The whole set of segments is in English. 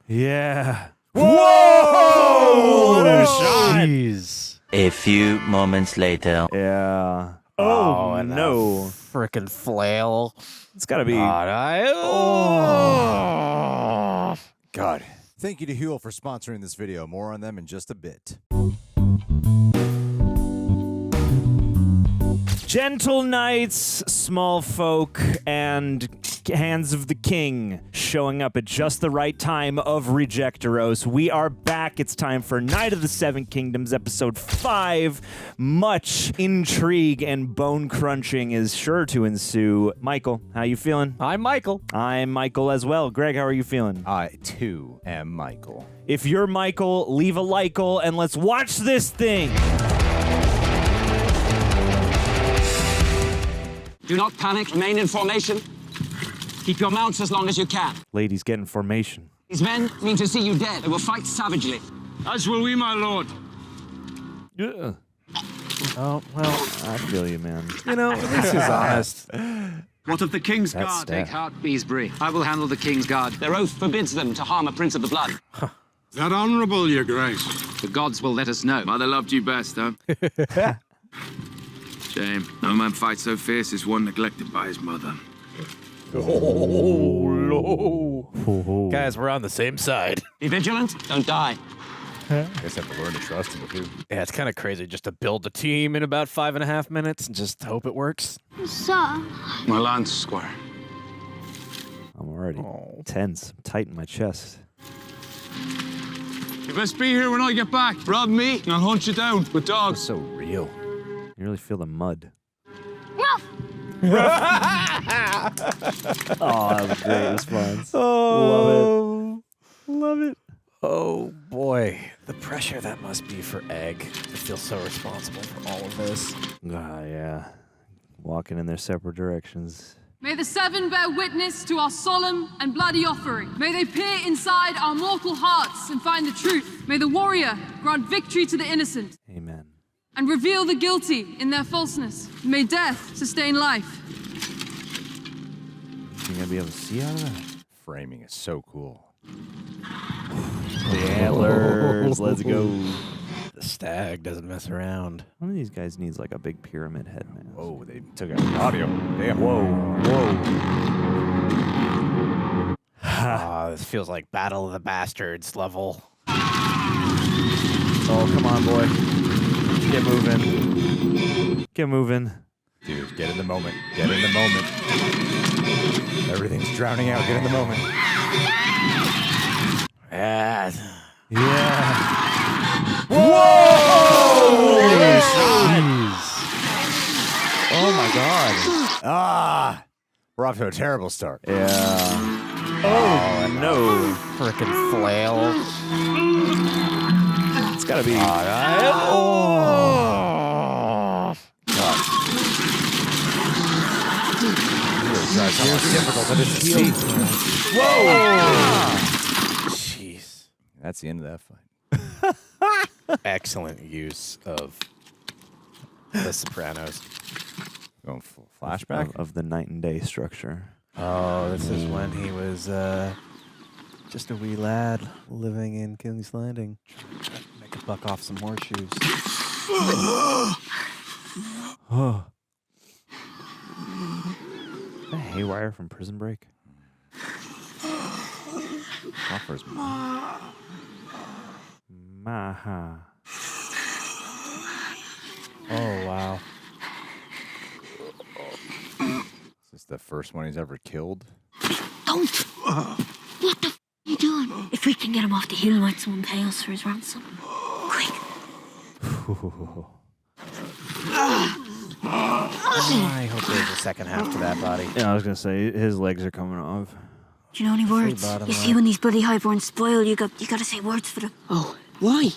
Yeah. Whoa! What a shot! Jeez. A few moments later. Yeah. Oh, and no. Frickin' flail. It's gotta be. God. Thank you to HUEL for sponsoring this video. More on them in just a bit. Gentle knights, small folk, and hands of the king showing up at just the right time of Rejecteros. We are back. It's time for Night of the Seven Kingdoms, episode 5. Much intrigue and bone crunching is sure to ensue. Michael, how you feeling? I'm Michael. I'm Michael as well. Greg, how are you feeling? I, too, am Michael. If you're Michael, leave a like-le and let's watch this thing. Do not panic. Remain in formation. Keep your mounts as long as you can. Ladies, get in formation. These men mean to see you dead. They will fight savagely. As will we, my lord. Yeah. Oh, well, I feel you, man. You know, this is honest. What of the King's That's Guard? stat. Take heart, Beesbury. I will handle the King's Guard. Their oath forbids them to harm a prince of the blood. That honourable, your grace. The gods will let us know. Mother loved you best, huh? Shame. No man fights so fierce as one neglected by his mother. Guys, we're on the same side. Be vigilant. Don't die. I guess I have to learn to trust him, too. Yeah, it's kind of crazy just to build a team in about 5.5 minutes and just hope it works. Sir. My lance, squire. I'm already tense. I'm tight in my chest. You best be here when I get back. Rob me, and I'll hunt you down with dogs. So real. You really feel the mud. Ruff. Oh, that was a great response. Oh, Love it. oh boy, the pressure that must be for Egg to feel so responsible for all of this. Ah, yeah. Walking in their separate directions. May the seven bear witness to our solemn and bloody offering. May they peer inside our mortal hearts and find the truth. May the warrior grant victory to the innocent Amen. and reveal the guilty in their falseness. May death sustain life. You gonna be able to see out of that? Framing is so cool. The antlers. Let's go. The stag doesn't mess around. One of these guys needs like a big pyramid head, man. Oh, they took out the audio. Damn. Whoa. This feels like Battle of the Bastards level. Oh, come on, boy. Get moving. Get moving. Dude, get in the moment. Get in the moment. Everything's drowning out. Get in the moment. Yeah. Whoa! Jeez. Oh, my God. Ah! We're off to a terrible start. Yeah. Oh, no. Frickin' flail. It's gotta be. It's difficult to see. Jeez. That's the end of that fight. Excellent use of The Sopranos. Going full flashback? Of the night and day structure. Oh, this is when he was just a wee lad living in King's Landing. Trying to make a buck off some horseshoes. Oh. Is that Haywire from Prison Break? Offers Maha. Oh, wow. Is this the first one he's ever killed? Don't. What the f*** are you doing? If we can get him off the hill, might someone pay us for his ransom. Quick. I hope there's a second half to that body. Yeah, I was gonna say his legs are coming off. Do you know any words? bottom You see, up. when these bloody highborns spoil, you gotta say words for them. Oh, why?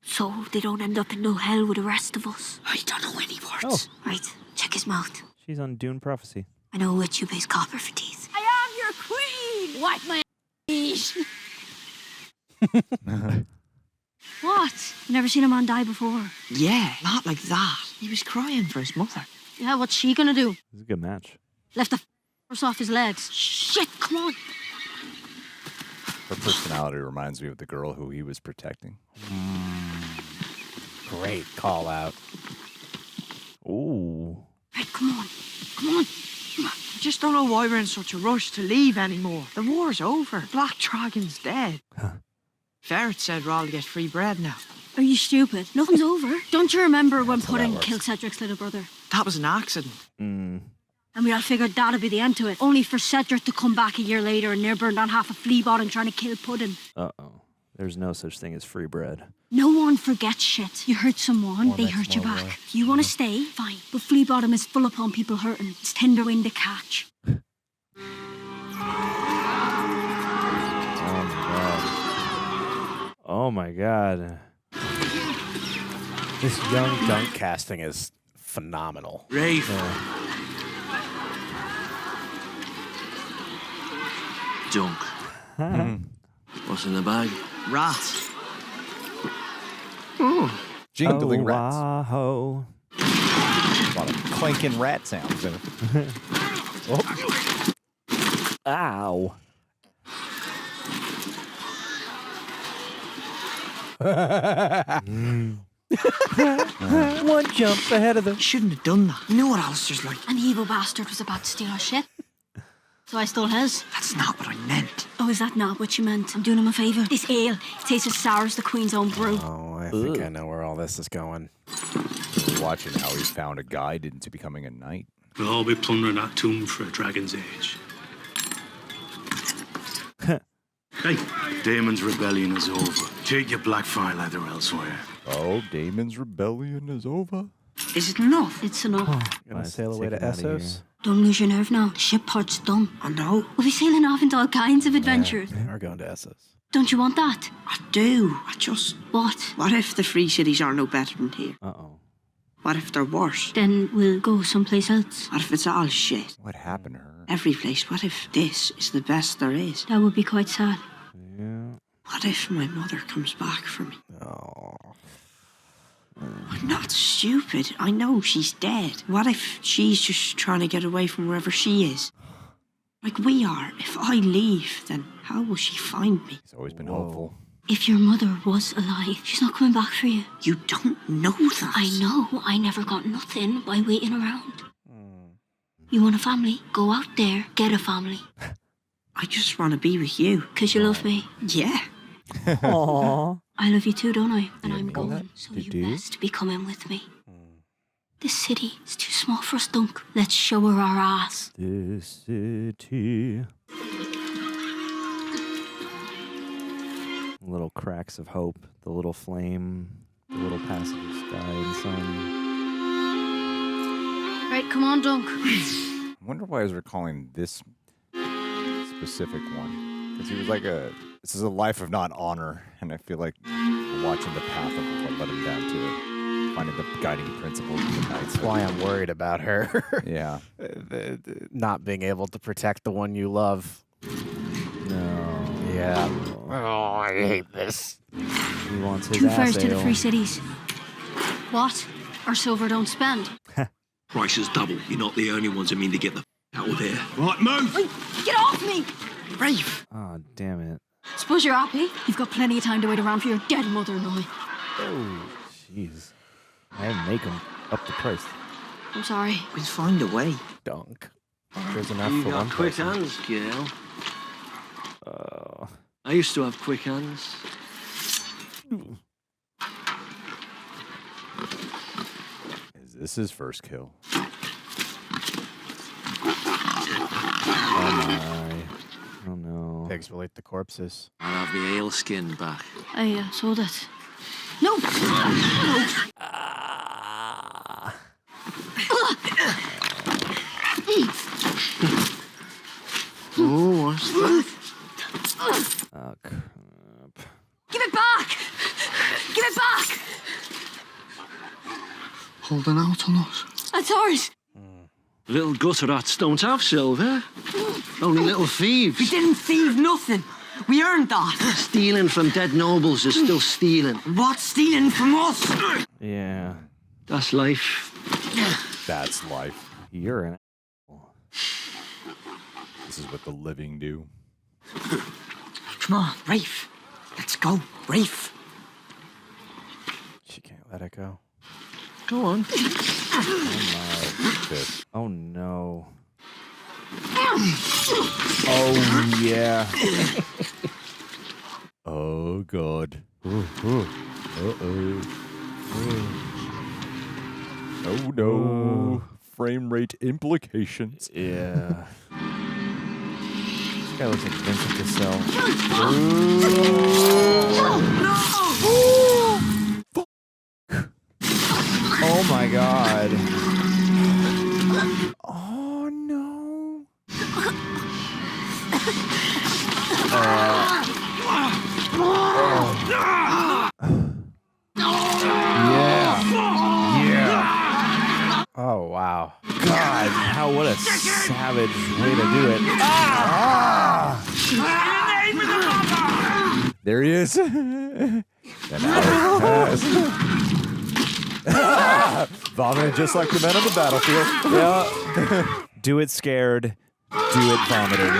So they don't end up in no hell with the rest of us. I don't know any words. Right, check his mouth. She's on Dune Prophecy. I know a witch who pays copper for teeth. I am your queen! Wipe my ass. What? You never seen a man die before? Yeah, not like that. He was crying for his mother. Yeah, what's she gonna do? This is a good match. Left the f*** off his legs. Shit, come on. Her personality reminds me of the girl who he was protecting. Great call out. Ooh. Right, come on. Come on. I just don't know why we're in such a rush to leave anymore. The war's over. Black Dragon's dead. Ferret said we're all to get free bread now. Are you stupid? Nothing's over. Don't you remember when Pudding killed Cedric's little brother? That was an accident. And we all figured that'd be the end to it. Only for Cedric to come back a year later and near burned on half a flea bottom trying to kill Pudding. Uh-oh. There's no such thing as free bread. No one forgets shit. You hurt someone, they hurt you back. You want to stay? Fine. But flea bottom is full upon people hurting. It's tender wind to catch. Oh my god. This young Dunk casting is phenomenal. Rafe. Dunk. What's in the bag? Rats. Jingling rats. Wow. A lot of clanking rat sounds in it. Ow. One jump ahead of them. Shouldn't have done that. You know what Alistair's like. And the evil bastard was about to steal our ship. So I stole his. That's not what I meant. Oh, is that not what you meant? I'm doing him a favour. This ale tastes as sour as the Queen's own brew. Oh, I think I know where all this is going. We're watching how he found a guide into becoming a knight. We'll all be plundering that tomb for a dragon's age. Hey, Damon's rebellion is over. Take your black fire leather elsewhere. Oh, Damon's rebellion is over. Is it enough? It's enough. Gonna sail away to Essos. Don't lose your nerve now. The ship part's done. I know. We'll be sailing off into all kinds of adventures. We are going to Essos. Don't you want that? I do. I just... What? What if the free cities are no better than here? Uh-oh. What if they're worse? Then we'll go someplace else. What if it's all shit? What happened to her? Every place. What if this is the best there is? That would be quite sad. Yeah. What if my mother comes back for me? Oh. I'm not stupid. I know she's dead. What if she's just trying to get away from wherever she is? Like we are. If I leave, then how will she find me? He's always been hopeful. If your mother was alive, she's not coming back for you. You don't know that. I know. I never got nothing by waiting around. You want a family? Go out there, get a family. I just want to be with you. 'Cause you love me. Yeah. Aww. I love you too, don't I? And I'm mean going, that? so You you do? best be coming with me. This city is too small for us, Dunk. Let's show her our ass. This city. Little cracks of hope, the little flame, the little passage of sky and sun. Right, come on, Dunk. I wonder why I was recalling this specific one. Because he was like this is a life of not honor, and I feel like we're watching the path of what led him down to it. Finding the guiding principles of the knights. That's why I'm worried about her. Yeah. Not being able to protect the one you love. No. Yeah. Oh, I hate this. He wants his 2 ass fares to the ale. free cities. What? Our silver don't spend. Price is double. You're not the only ones who mean to get the out of here. Right, move! Get off me! Rafe. Oh, damn it. Suppose you're happy? You've got plenty of time to wait around for your dead mother now. Oh, jeez. I had to make him up the price. I'm sorry. We'll find a way. Dunk. There's enough You for got one quick person. hands, girl. I used to have quick hands. Is this his first kill? Oh, my. Oh, no. Pigs will eat the corpses. I'll have the ale skin back. I sold it. No! Oh, what's that? Oh, crap. Give it back! Give it back! Holding out on us. That's ours. Little gutter rats don't have silver. Only little thieves. We didn't thieve nothing. We earned that. Stealing from dead nobles is still stealing. What's stealing from us? Yeah. That's life. That's life. You're an This is what the living do. Come on, Rafe. Let's go, Rafe. She can't let it go. Go on. Oh no. Oh yeah. Oh God. Oh no. Frame rate implications. Yeah. This guy looks like Vincent Cassell. Oh my God. Oh no. Yeah. Oh, wow. God, what a savage way to do it. There he is. Vomiting just like the men on the battlefield. Yeah. Do it scared. Do it vomiting.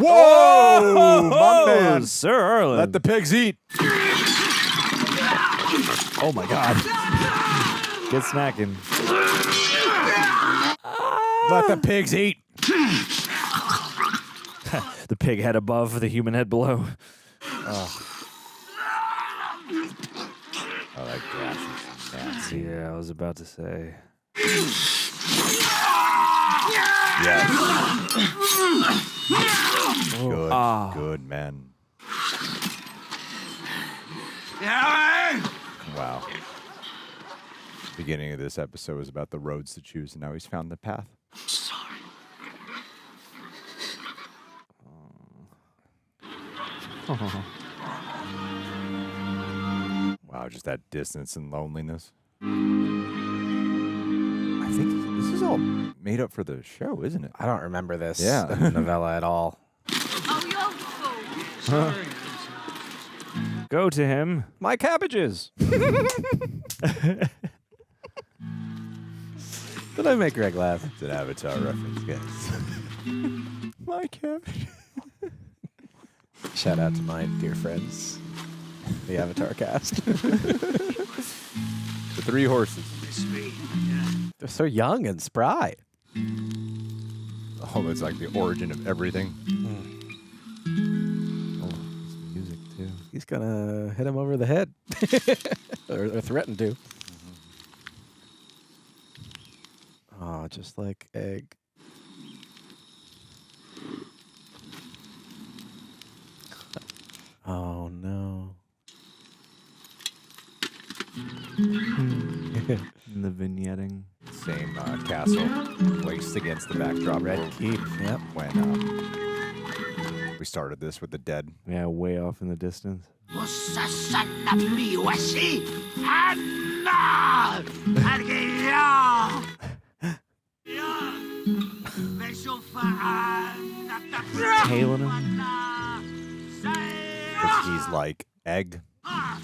Whoa! My man. Ser Arlen. Let the pigs eat. Oh my God. Get snacking. Let the pigs eat. The pig head above, the human head below. Oh, that gash is nasty. Yeah, I was about to say. Yes. Good. Good, man. Wow. The beginning of this episode was about the roads to choose, and now he's found the path. I'm sorry. Wow, just that distance and loneliness. I think this is all made up for the show, isn't it? I don't remember this Yeah. novella at all. Go to him. My cabbages. Did I make Greg laugh? It's an Avatar reference, guys. My cabbage. Shout out to my dear friends, the Avatar cast. The three horses. They're so young and spry. Oh, it's like the origin of everything. Oh, some music too. He's gonna hit him over the head, or threaten to. Oh, just like egg. Oh no. The vignetting. Same castle placed against the backdrop. Red Keep. Yep. When we started this with the dead. Yeah, way off in the distance. Hailing him. He's like egg. I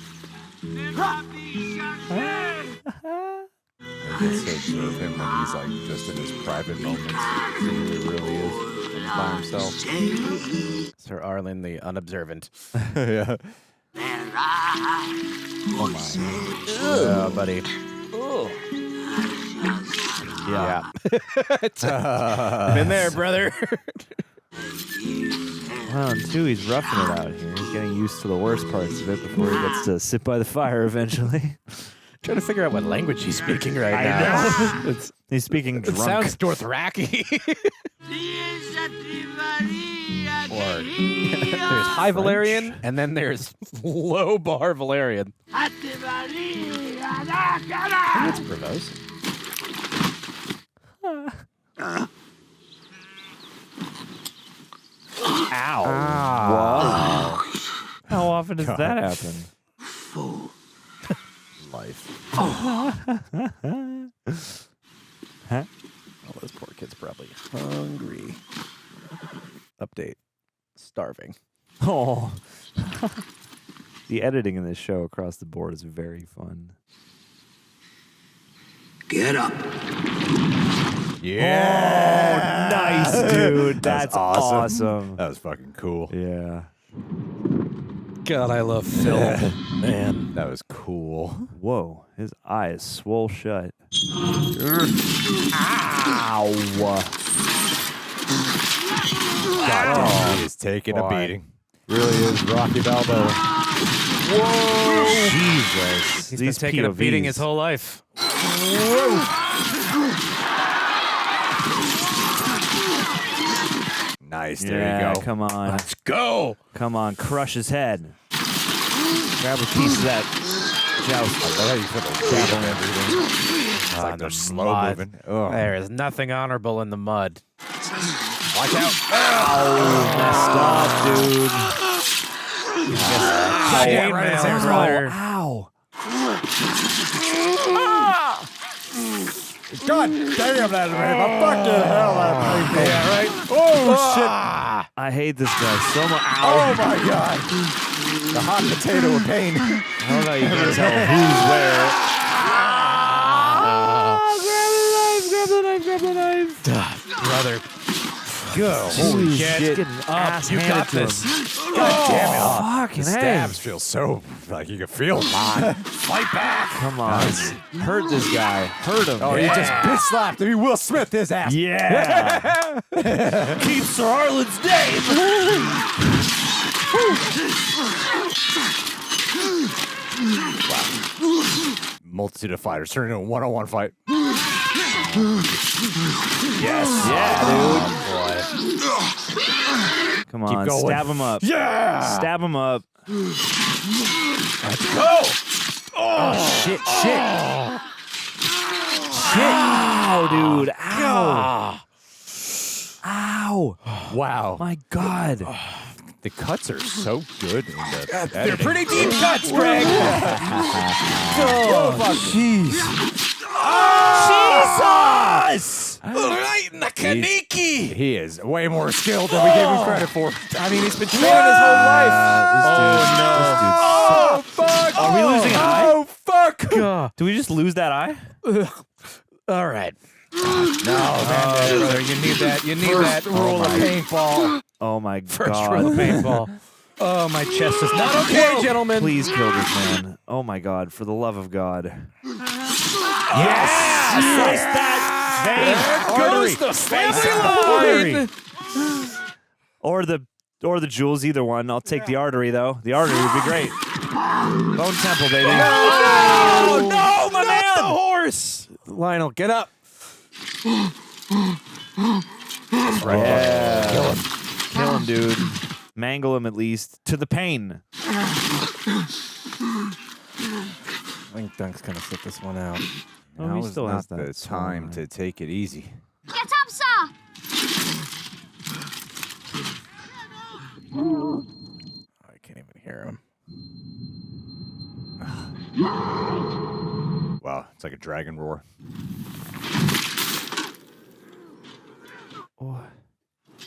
get so sure of him when he's like just in his private moments. See who he really is when he's by himself. Ser Arlen the unobservant. Yeah. Oh my. Oh, buddy. Yeah. Been there, brother. Well, and two, he's roughing it out here. He's getting used to the worst parts of it before he gets to sit by the fire eventually. Trying to figure out what language he's speaking right now. He's speaking It drunk. sounds Dothraki. Or there's high Valerian, and then there's low bar Valerian. I think it's Bravos. Ow. Wow. How often does that happen? Life. Huh? Oh, those poor kids probably hungry. Update. Starving. Oh. The editing in this show across the board is very fun. Get up. Yeah. Oh, nice, dude. That's awesome. awesome. That was fucking cool. Yeah. God, I love film. Man. That was cool. Whoa, his eyes swole shut. Ow. God, he is taking a beating. Really is Rocky Balboa. Whoa. Jesus. He's been taking a beating his whole life. Nice, there you go. Come on. Let's go. Come on, crush his head. Grab a piece of that joust. I love how you put the jab on everything. It's like they're slow moving. Oh. There is nothing honorable in the mud. Watch out. Messed up, dude. Yeah, right in Sam's brother. Ow. God damn that, man. I fucking hell that thing. Yeah, right? Oh, shit. I hate this guy so much. Oh, my God. The hot potato of pain. I don't know you can tell who's where. Grab the knife. Brother. Go. Holy shit. Getting ass You handed got to this. him. God damn it. Fucking The stabs feel so, like you can feel them. Fight back. Come on. Hurt this guy. Hurt him. Oh, he just bitch slapped him. He Will Smith his ass. Yeah. Keep Ser Arlen's name. Wow. Multitude of fighters turning into a one-on-one fight. Yes. Yeah, dude. Come on. going. Stab him up. Yeah. Stab him up. Let's go. Oh, shit. Ow, dude. Ow. Ow. Wow. My God. The cuts are so good in the They're pretty deep cuts, Greg. Oh, jeez. Jesus! Right in the kaniki. He is way more skilled than we gave him credit for. I mean, he's been training his whole life. Oh, fuck. Are we losing an eye? Oh, fuck. Do we just lose that eye? All right. No, man. Brother, you need that. You need that. Rule of paintball. Oh, my First God. rule of paintball. Oh, my chest is not okay, gentlemen. Please kill this man. Oh, my God. For the love of God. Yes! Slice that vein. Goes the family line. Or the jewels, either one. I'll take the artery, though. The artery would be great. Bone temple, baby. Oh, no, my man. The horse. Lionel, get up. That's right. Yeah. Kill him. Kill him, dude. Mangle him, at least. To the pain. I think Dunk's going to sit this one out. Oh, Now he is still not has that the time to take it easy. Get up, sir! I can't even hear him. Wow, it's like a dragon roar. Oh.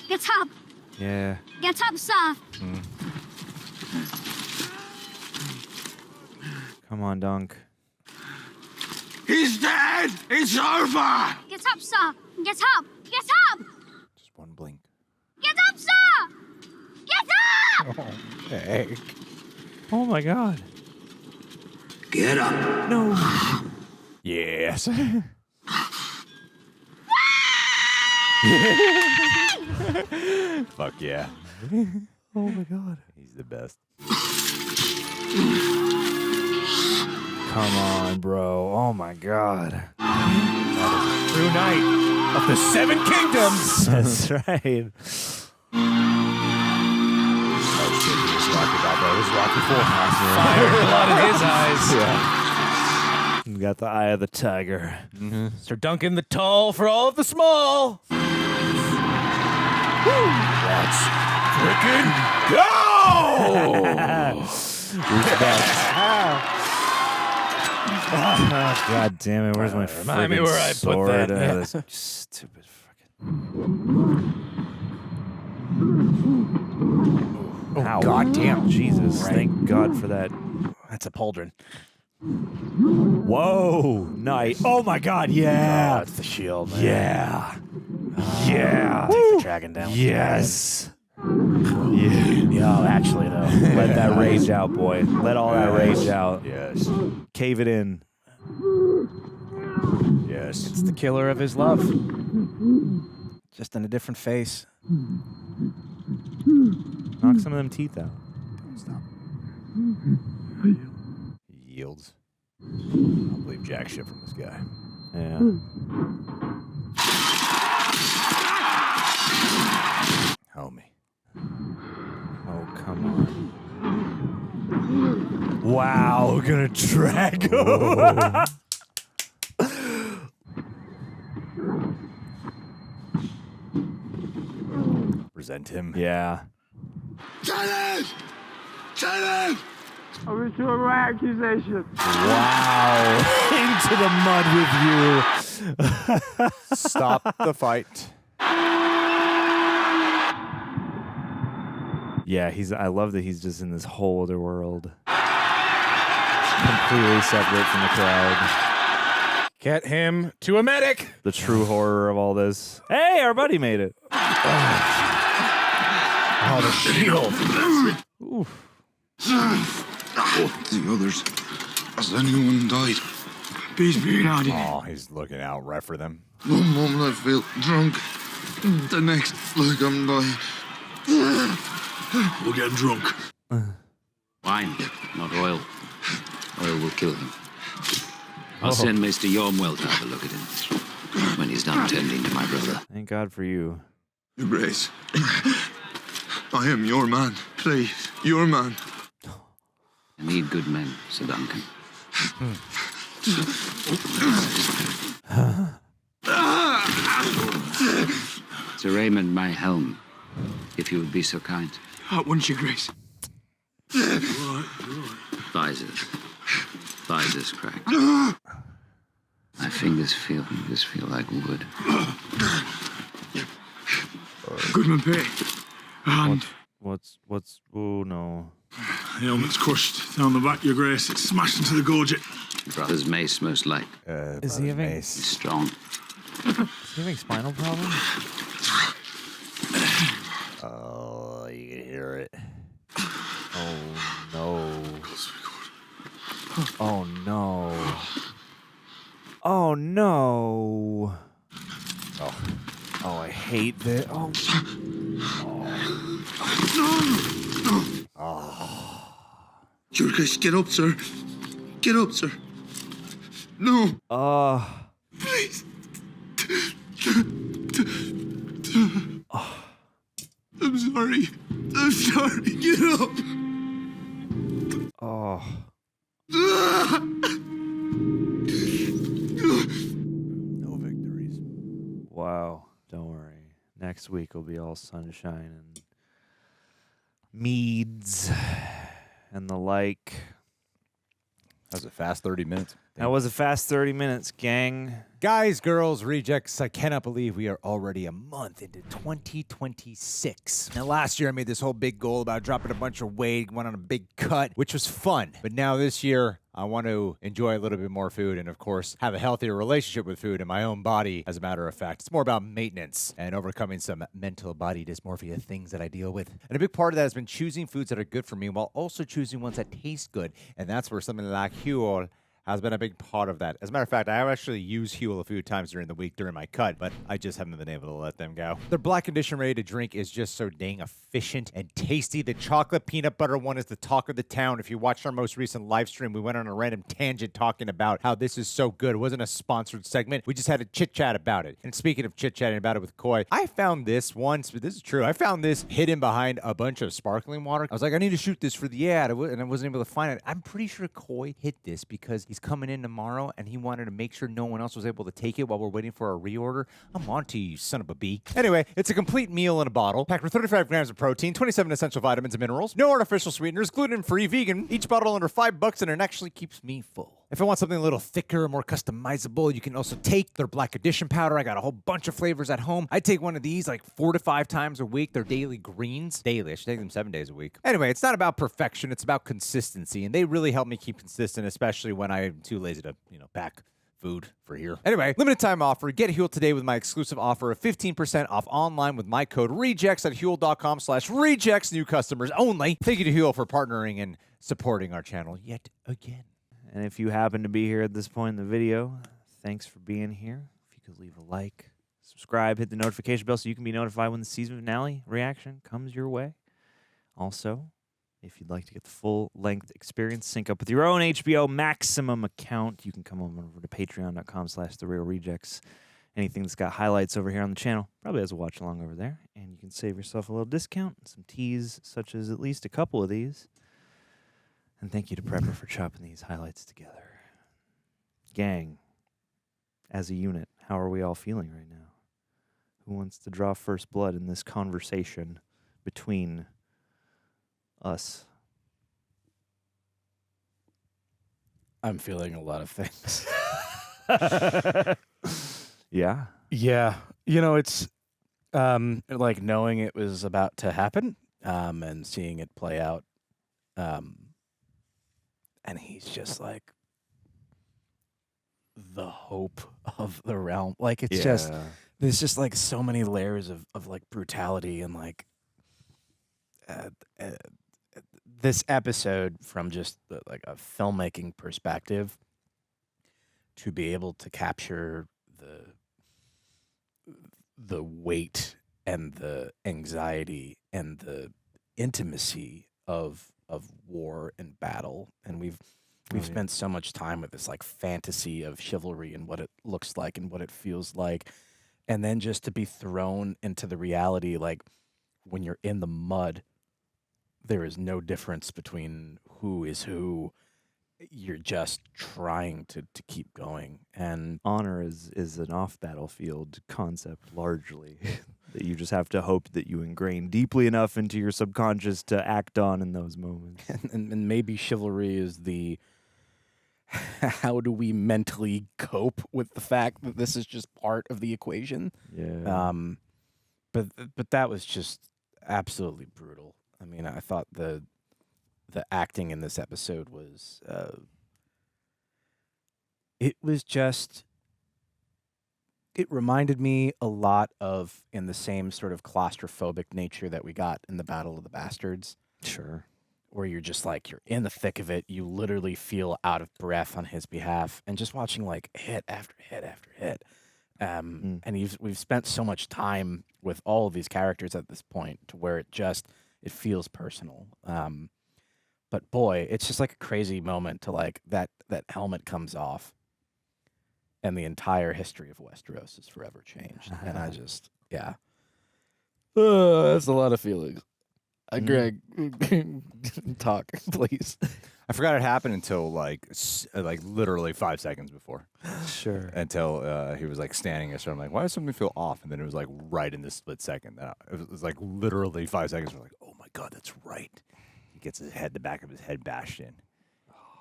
Get up! Yeah. Get up, sir! Come on, Dunk. He's dead! It's over! Get up, sir! Get up! Get up! Just one blink. Get up, sir! Get up! Hey. Oh, my God. Get up. No. Yes. Fuck yeah. Oh, my God. He's the best. Come on, bro. Oh, my God. True night of the Seven Kingdoms. That's right. That was Rocky IV. Fire blood in his eyes. Yeah. You got the eye of the tiger. Ser Duncan the Tall for all of the small. Let's freaking go! God damn it. Where's my Remind me friggin' where I put sword? that. This stupid fucking... Oh, Ow. God damn. Jesus. Thank God for that. That's a pauldron. Whoa, nice. Oh my God, yeah. Oh, it's the shield, man. Yeah. Yeah. Take the dragon down. Yes. Yeah, actually, though. Let that rage out, boy. Let all that rage out. Yes. Cave it in. Yes. It's the killer of his love. Just in a different face. Knock some of them teeth out. Don't stop. He yields. I don't believe jack shit from this guy. Yeah. Homie. Oh, come on. Wow, we're gonna drag him. Resent him. Yeah. Silence! Silence! I withdraw my accusation. Wow. Into the mud with you. Stop the fight. Yeah, I love that he's just in this whole other world. Completely separate from the crowd. Get him to a medic. The true horror of all this. Hey, our buddy made it. Oh, the shield. Oof. The others. Has anyone died? Peace be on you. Oh, he's looking out right for them. One moment I feel drunk. The next, like I'm dying. We'll get drunk. Wine, not oil. Oil will kill him. I'll send Mr. Yormwell to have a look at him when he's done tending to my brother. Thank God for you. Your Grace. I am your man. Please, your man. I need good men, Ser Duncan. Sir Raymond, my helm, if you would be so kind. At once, your Grace. Visors. Visors cracked. My fingers feel like wood. Goodman Pay. And Oh no. the helmet's crushed down the back, your Grace. It's smashed into the gorget. Brother's mace, most like. Is he having? He's strong. Is he having spinal problems? Oh, you can hear it. Oh no. Oh no. Oh no. Oh, I hate this. Oh. Your Grace, get up, sir. Get up, sir. No. Please. I'm sorry. I'm sorry. Get up. Oh. No victories. Wow. Don't worry. Next week will be all sunshine and meads and the like. That was a fast 30 minutes. That was a fast 30 minutes, gang. Guys, girls, rejects, I cannot believe we are already a month into 2026. Now, last year I made this whole big goal about dropping a bunch of weight, went on a big cut, which was fun. But now this year, I want to enjoy a little bit more food and, of course, have a healthier relationship with food and my own body, as a matter of fact. It's more about maintenance and overcoming some mental body dysmorphia things that I deal with. And a big part of that has been choosing foods that are good for me while also choosing ones that taste good. And that's where something like HUEL has been a big part of that. As a matter of fact, I have actually used HUEL a few times during the week during my cut, but I just haven't been able to let them go. Their black condition ready to drink is just so dang efficient and tasty. The chocolate peanut butter one is the talk of the town. If you watched our most recent live stream, we went on a random tangent talking about how this is so good. It wasn't a sponsored segment. We just had a chit-chat about it. And speaking of chit-chatting about it with Koi, I found this once, but this is true. I found this hidden behind a bunch of sparkling water. I was like, I need to shoot this for the ad, and I wasn't able to find it. I'm pretty sure Koi hid this because he's coming in tomorrow and he wanted to make sure no one else was able to take it while we're waiting for our reorder. I'm on to you, son of a bee. Anyway, it's a complete meal in a bottle, packed with 35 grams of protein, 27 essential vitamins and minerals, no artificial sweeteners, gluten-free, vegan, each bottle under $5, and it actually keeps me full. If I want something a little thicker, more customizable, you can also take their Black Edition powder. I got a whole bunch of flavors at home. I take one of these like 4 to 5 times a week. They're daily greens. Daily. I should take them 7 days a week. Anyway, it's not about perfection. It's about consistency. And they really help me keep consistent, especially when I'm too lazy to, pack food for here. Anyway, limited time offer. Get HUEL today with my exclusive offer of 15% off online with my code REJECTS at HUEL.com/rejects. New customers only. Thank you to HUEL for partnering and supporting our channel yet again. And if you happen to be here at this point in the video, thanks for being here. If you could leave a like, subscribe, hit the notification bell so you can be notified when the season finale reaction comes your way. Also, if you'd like to get the full-length experience, sync up with your own HBO Maximum account, you can come on over to patreon.com/TheRealRejects. Anything that's got highlights over here on the channel probably has a watch-along over there, and you can save yourself a little discount, some teas such as at least a couple of these. And thank you to Prepper for chopping these highlights together. Gang, as a unit, how are we all feeling right now? Who wants to draw first blood in this conversation between us? I'm feeling a lot of things. Yeah? Yeah. It's like knowing it was about to happen and seeing it play out. And he's just like the hope of the realm. Like it's just there's just like so many layers of like brutality and like this episode from just like a filmmaking perspective to be able to capture the weight and the anxiety and the intimacy of war and battle, and we've spent so much time with this like fantasy of chivalry and what it looks like and what it feels like, and then just to be thrown into the reality, like when you're in the mud, there is no difference between who is who. You're just trying to keep going, and honor is an off-battlefield concept largely that you just have to hope that you ingrain deeply enough into your subconscious to act on in those moments. And maybe chivalry is the how do we mentally cope with the fact that this is just part of the equation. Yeah. But that was just absolutely brutal. I mean, I thought the acting in this episode was it reminded me a lot of, in the same sort of claustrophobic nature that we got in the Battle of the Bastards. Sure. Where you're just like, you're in the thick of it, you literally feel out of breath on his behalf, and just watching like hit after hit after hit. And we've spent so much time with all of these characters at this point to where it feels personal. But boy, it's just like a crazy moment to like that helmet comes off and the entire history of Westeros is forever changed. And I just, that's a lot of feelings. Greg, talk, please. I forgot it happened until like literally 5 seconds before. Sure. Until he was like standing there, so I'm like, why does something feel off? And then it was like right in this split second. It was like literally 5 seconds. We're like, oh my God, that's right. Gets the back of his head bashed in.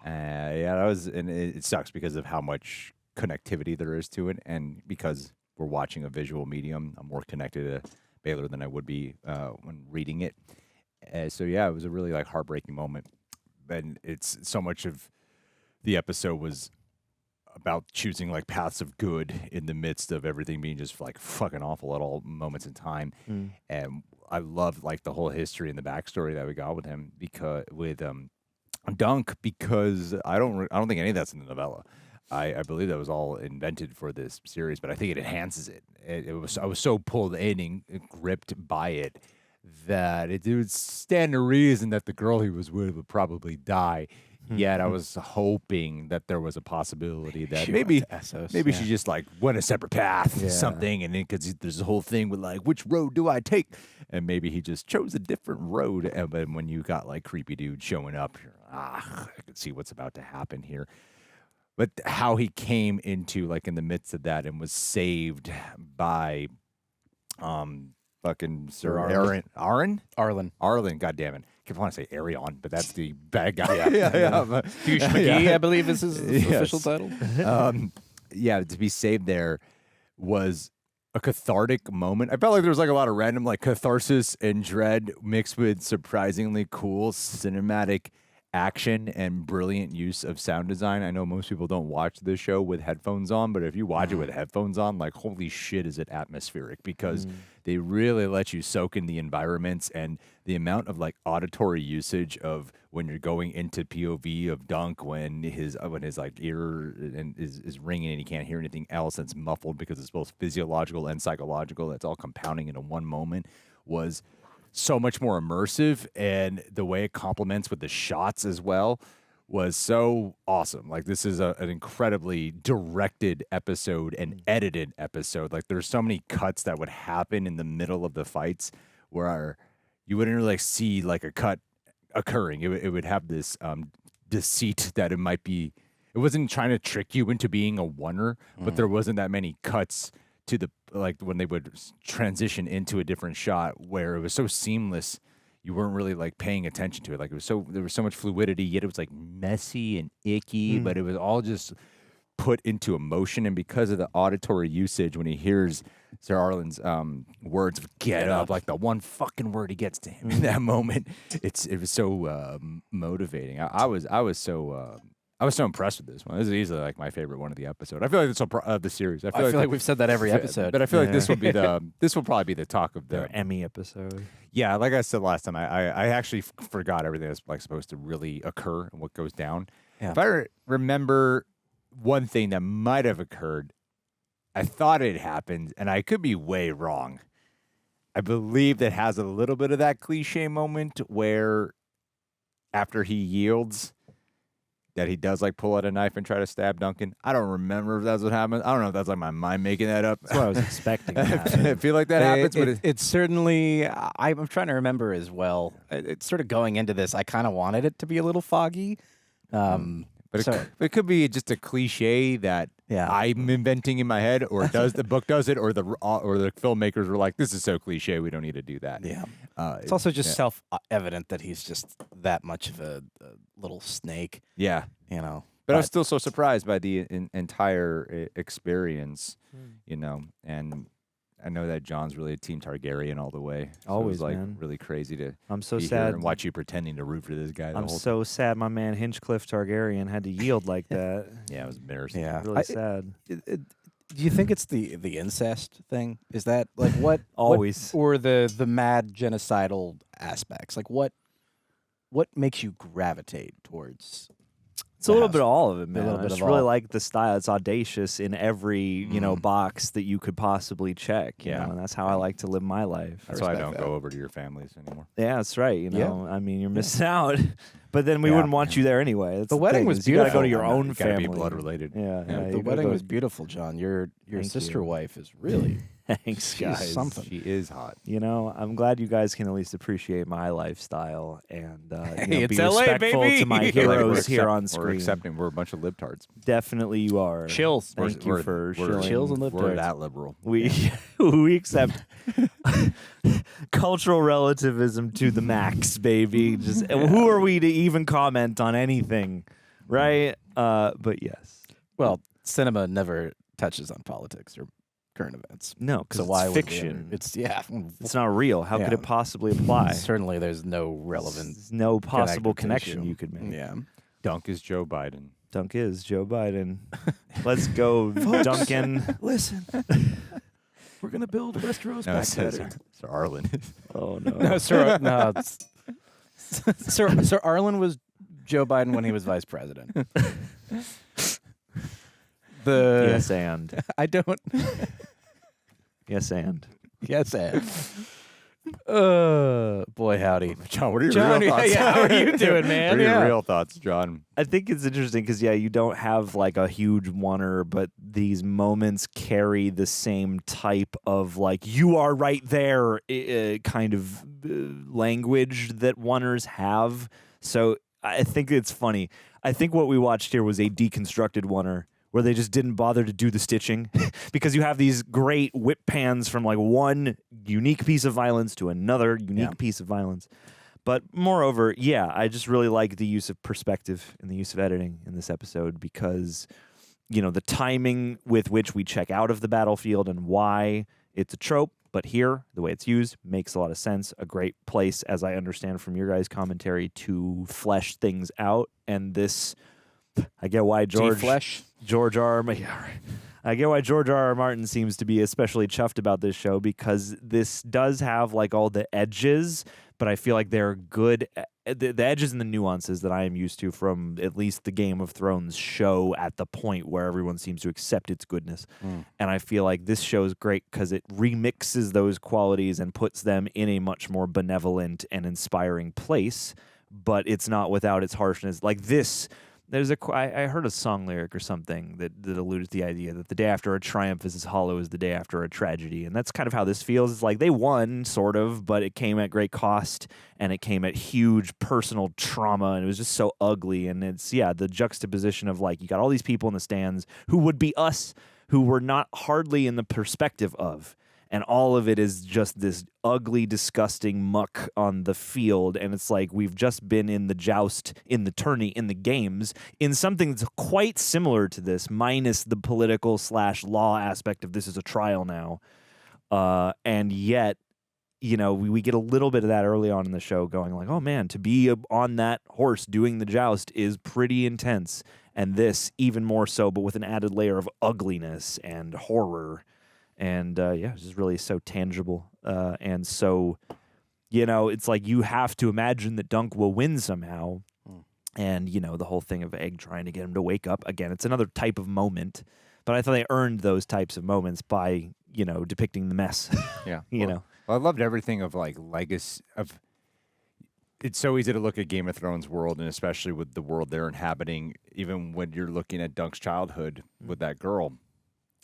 That was, and it sucks because of how much connectivity there is to it, and because we're watching a visual medium, I'm more connected to Baylor than I would be when reading it. So it was a really like heartbreaking moment, and it's so much of the episode was about choosing like paths of good in the midst of everything being just like fucking awful at all moments in time. And I love like the whole history and the backstory that we got with him, because with Dunk, because I don't think any of that's in the novella. I believe that was all invented for this series, but I think it enhances it. I was so pulled in and gripped by it that it would stand to reason that the girl he was with would probably die. Yet I was hoping that there was a possibility that maybe she just like went a separate path, something, and then because there's a whole thing with like, which road do I take? And maybe he just chose a different road. And but when you got like creepy dude showing up, you're, I could see what's about to happen here. But how he came into like in the midst of that and was saved by fucking Ser Arlen. Arlen. Arlen, goddammit. I want to say Aerion, but that's the bad guy. Douche McGee, I believe is his official title. To be saved there was a cathartic moment. I felt like there was like a lot of random like catharsis and dread mixed with surprisingly cool cinematic action and brilliant use of sound design. I know most people don't watch this show with headphones on, but if you watch it with headphones on, like holy shit is it atmospheric, because they really let you soak in the environments, and the amount of like auditory usage of when you're going into POV of Dunk when his like ear and is ringing and he can't hear anything else, that's muffled because it's both physiological and psychological, that's all compounding into one moment, was so much more immersive, and the way it complements with the shots as well was so awesome. Like this is an incredibly directed episode and edited episode. Like there's so many cuts that would happen in the middle of the fights where you wouldn't really like see like a cut occurring. It would have this deceit that it might be. It wasn't trying to trick you into being a oneer, but there wasn't that many cuts to the like when they would transition into a different shot where it was so seamless, you weren't really like paying attention to it. Like there was so much fluidity, yet it was like messy and icky, but it was all just put into emotion. And because of the auditory usage, when he hears Ser Arlen's words of "get up," like the one fucking word he gets to him in that moment, it was so motivating. I was so impressed with this one. This is easily like my favorite one of the episode. I feel like this will the series. I feel like we've said that every episode, but I feel like this will be this will probably be the talk of the Emmy episode. Yeah, like I said last time, I actually forgot everything that's like supposed to really occur and what goes down. Yeah. If I remember one thing that might have occurred, I thought it happened, and I could be way wrong. I believe that has a little bit of that cliche moment where after he yields, that he does like pull out a knife and try to stab Duncan. I don't remember if that's what happened. I don't know if that's like my mind making that up. That's what I was expecting. I feel like that happens, but it's certainly. I'm trying to remember as well. It's sort of going into this. I kind of wanted it to be a little foggy, but it could be just a cliche that I'm inventing in my head, or does the book does it, or the filmmakers were like, "This is so cliche, we don't need to do that." Yeah, it's also just self-evident that he's just that much of a little snake. Yeah, you know. But I was still so surprised by the entire experience, you know, and I know that John's really a Team Targaryen all the way. So Always, it was, like, man. really crazy to I'm so be sad here and watch you pretending to root for this guy. I'm so sad my man Hinchcliffe Targaryen had to yield like that. Yeah, it was embarrassing. Yeah, Really sad. Do you think it's the incest thing? Is that like what Always. or the mad genocidal aspects? Like what makes you gravitate towards? It's a little bit of all of it, man. A little bit I just of really all. like the style. It's audacious in every box that you could possibly check. You know, and that's how I like to live my life. That's why I don't go over to your families anymore. Yeah, that's right. You know, I mean, you're missing out. But then we wouldn't want you there anyway. That's The wedding thing, was is you gotta go to beautiful. your own You gotta family. be blood related. Yeah, The wedding was beautiful, John. Your Thank sister you. wife is really Thanks, she's guys. something. She is hot. You know, I'm glad you guys can at least appreciate my lifestyle and Hey, be it's LA, respectful baby. to my Like, heroes here on We're screen. accepting. We're a bunch of libtards. Definitely, you are. Chills. Thank you for we're, shilling. and We're libtards. that liberal. We accept cultural relativism to the max, baby. Just who are we to even comment on anything, right? But yes, Well, cinema never touches on politics or current events. no, because So why it's would we fiction. ever- It's not real. How could Yeah. it possibly apply? Certainly, there's no relevant. There's no possible connective connection tissue. you could make. Yeah. Dunk is Joe Biden. Dunk is Joe Biden. Let's go, Duncan. Listen, we're gonna build Westeros No, it says Sir Arlen. Oh no. No, Sir Arlen was Joe Biden when he was vice president. Yes, and I don't. yes, and Yes, and. Boy, howdy. John, what are your John, real thoughts? how are you doing, man? What are your Yeah. real thoughts, John? I think it's interesting because you don't have like a huge oneer, but these moments carry the same type of like you are right there kind of language that oneers have. So I think it's funny. I think what we watched here was a deconstructed oneer where they just didn't bother to do the stitching because you have these great whip pans from like one unique piece of violence to another unique piece of violence. But moreover, yeah, I just really like the use of perspective and the use of editing in this episode because, you know, the timing with which we check out of the battlefield and why it's a trope, but here, the way it's used makes a lot of sense. A great place, as I understand from your guys' commentary, to flesh things out. And this, I get why George R.R. I get why George R.R. Martin seems to be especially chuffed about this show because this does have like all the edges, but I feel like they're good. The edges and the nuances that I am used to from at least the Game of Thrones show at the point where everyone seems to accept its goodness. And I feel like this show is great because it remixes those qualities and puts them in a much more benevolent and inspiring place, but it's not without its harshness. Like this, I heard a song lyric or something that alluded to the idea that the day after a triumph is as hollow as the day after a tragedy. And that's kind of how this feels. It's like they won, sort of, but it came at great cost and it came at huge personal trauma and it was just so ugly. And it's, the juxtaposition of like, you got all these people in the stands who would be us, who were not hardly in the perspective of. And all of it is just this ugly, disgusting muck on the field. And it's like we've just been in the joust, in the tourney, in the games, in something that's quite similar to this, minus the political/law aspect of this is a trial now. And yet, you know, we get a little bit of that early on in the show going like, oh man, to be on that horse doing the joust is pretty intense. And this even more so, but with an added layer of ugliness and horror. And it's just really so tangible. And so, you know, it's like you have to imagine that Dunk will win somehow. And, you know, the whole thing of Egg trying to get him to wake up. Again, it's another type of moment. But I thought they earned those types of moments by, you know, depicting the mess. Yeah. you know. Well, I loved everything of like legacy of. It's so easy to look at Game of Thrones world, and especially with the world they're inhabiting, even when you're looking at Dunk's childhood with that girl,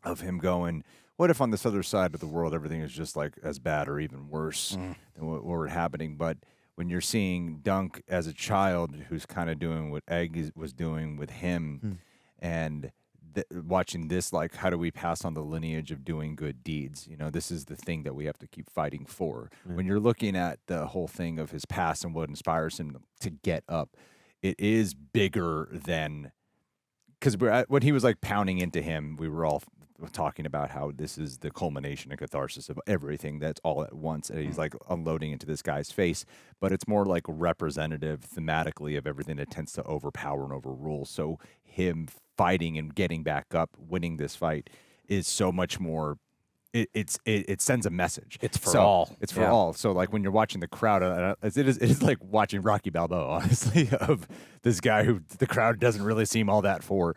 of him going, what if on this other side of the world everything is just like as bad or even worse than what we're inhabiting? But when you're seeing Dunk as a child who's kind of doing what Egg was doing with him and watching this, like, how do we pass on the lineage of doing good deeds? You know, this is the thing that we have to keep fighting for. When you're looking at the whole thing of his past and what inspires him to get up, it is bigger than, because when he was like pounding into him, we were all talking about how this is the culmination and catharsis of everything that's all at once, and he's like unloading into this guy's face, but it's more like representative thematically of everything that tends to overpower and overrule. So him fighting and getting back up, winning this fight is so much more. It sends a message. It's for all. It's for all. So like when you're watching the crowd, it is like watching Rocky Balboa, honestly, of this guy who the crowd doesn't really seem all that for.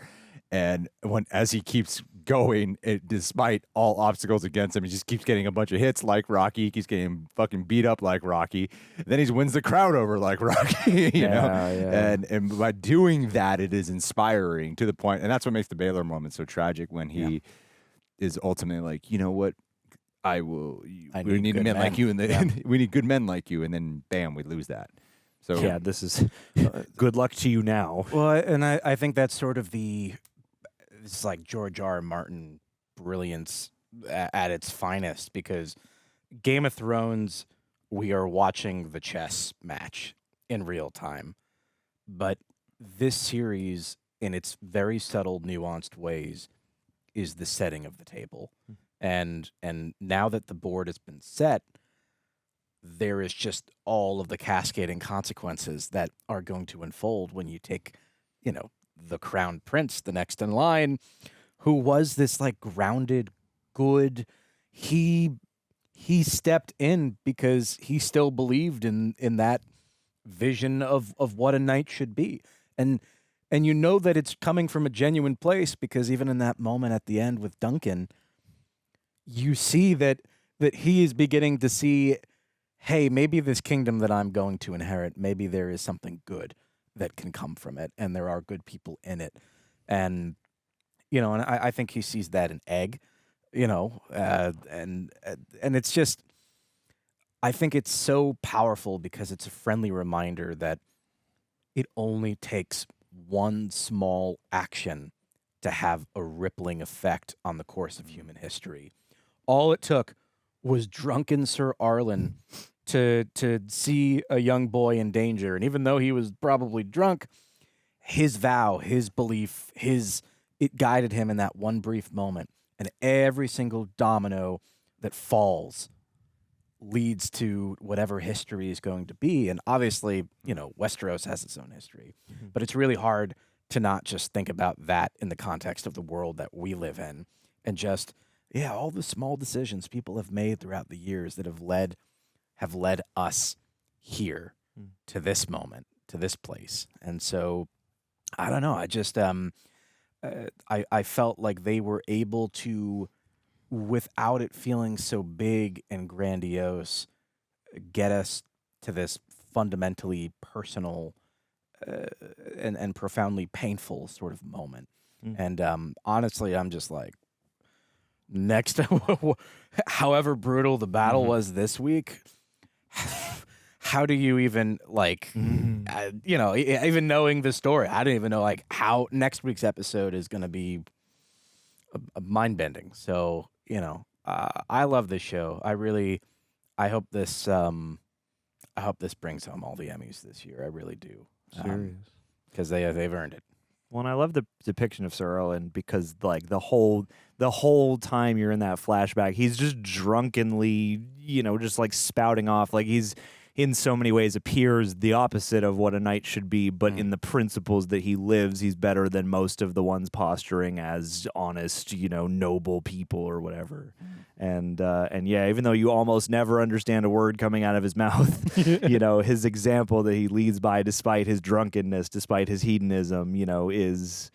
And as he keeps going, despite all obstacles against him, he just keeps getting a bunch of hits like Rocky. He keeps getting fucking beat up like Rocky. Then he wins the crowd over like Rocky, you know? Yeah. And by doing that, it is inspiring to the point, and that's what makes the Baylor moment so tragic when he is ultimately like, you know what? We need men like you, and we need good men like you, and then bam, we lose that. So this is good luck to you now. Well, and I think that's sort of it's like George R.R. Martin brilliance at its finest, because Game of Thrones, we are watching the chess match in real time. But this series, in its very subtle, nuanced ways, is the setting of the table. And now that the board has been set, there is just all of the cascading consequences that are going to unfold when you take, you know, the crown prince, the next in line, who was this like grounded, good. He stepped in because he still believed in that vision of what a knight should be. And you know that it's coming from a genuine place, because even in that moment at the end with Duncan, you see that he is beginning to see, hey, maybe this kingdom that I'm going to inherit, maybe there is something good that can come from it, and there are good people in it. And, you know, and I think he sees that in Egg, you know, and it's just, I think it's so powerful because it's a friendly reminder that it only takes one small action to have a rippling effect on the course of human history. All it took was drunken Ser Arlen to see a young boy in danger, and even though he was probably drunk, his vow, his belief, it guided him in that one brief moment, and every single domino that falls leads to whatever history is going to be. And obviously, Westeros has its own history, but it's really hard to not just think about that in the context of the world that we live in, and just, all the small decisions people have made throughout the years that have led us here to this moment, to this place. And so, I don't know. I just, I felt like they were able to, without it feeling so big and grandiose, get us to this fundamentally personal and profoundly painful sort of moment. And honestly, I'm just like, next, however brutal the battle was this week, how do you even even knowing the story, I don't even know how next week's episode is going to be mind bending. So, I love this show. I hope this brings home all the Emmys this year. I really do. Serious. Because they've earned it. Well, and I love the depiction of Ser Arlen because the whole time you're in that flashback, he's just drunkenly, just spouting off. He's in so many ways appears the opposite of what a knight should be, but in the principles that he lives, he's better than most of the ones posturing as honest, noble people or whatever. And even though you almost never understand a word coming out of his mouth, his example that he leads by, despite his drunkenness, despite his hedonism, is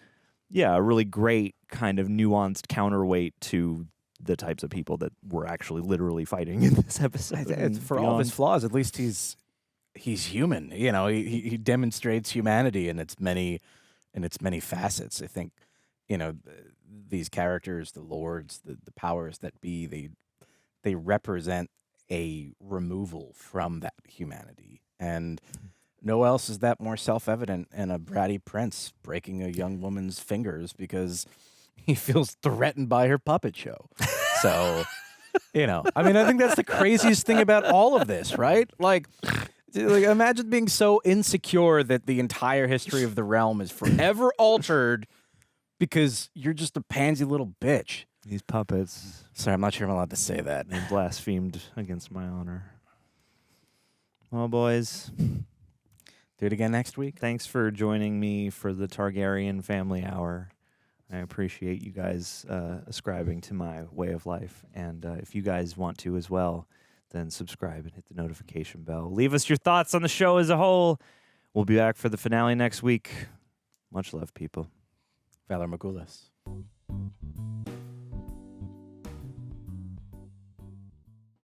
a really great kind of nuanced counterweight to the types of people that we're actually literally fighting in this episode. For all of his flaws, at least he's human. He demonstrates humanity in its many facets. I think, these characters, the lords, the powers that be, they represent a removal from that humanity. And no else is that more self-evident in a bratty prince breaking a young woman's fingers because he feels threatened by her puppet show. So, I think that's the craziest thing about all of this, right? Imagine being so insecure that the entire history of the realm is forever altered because you're just a pansy little bitch. These puppets. Sorry, I'm not sure I'm allowed to say that. They blasphemed against my honor. Well, boys. Do it again next week. Thanks for joining me for the Targaryen Family Hour. I appreciate you guys ascribing to my way of life. And if you guys want to as well, then subscribe and hit the notification bell. Leave us your thoughts on the show as a whole. We'll be back for the finale next week. Much love, people. Valor Magulas.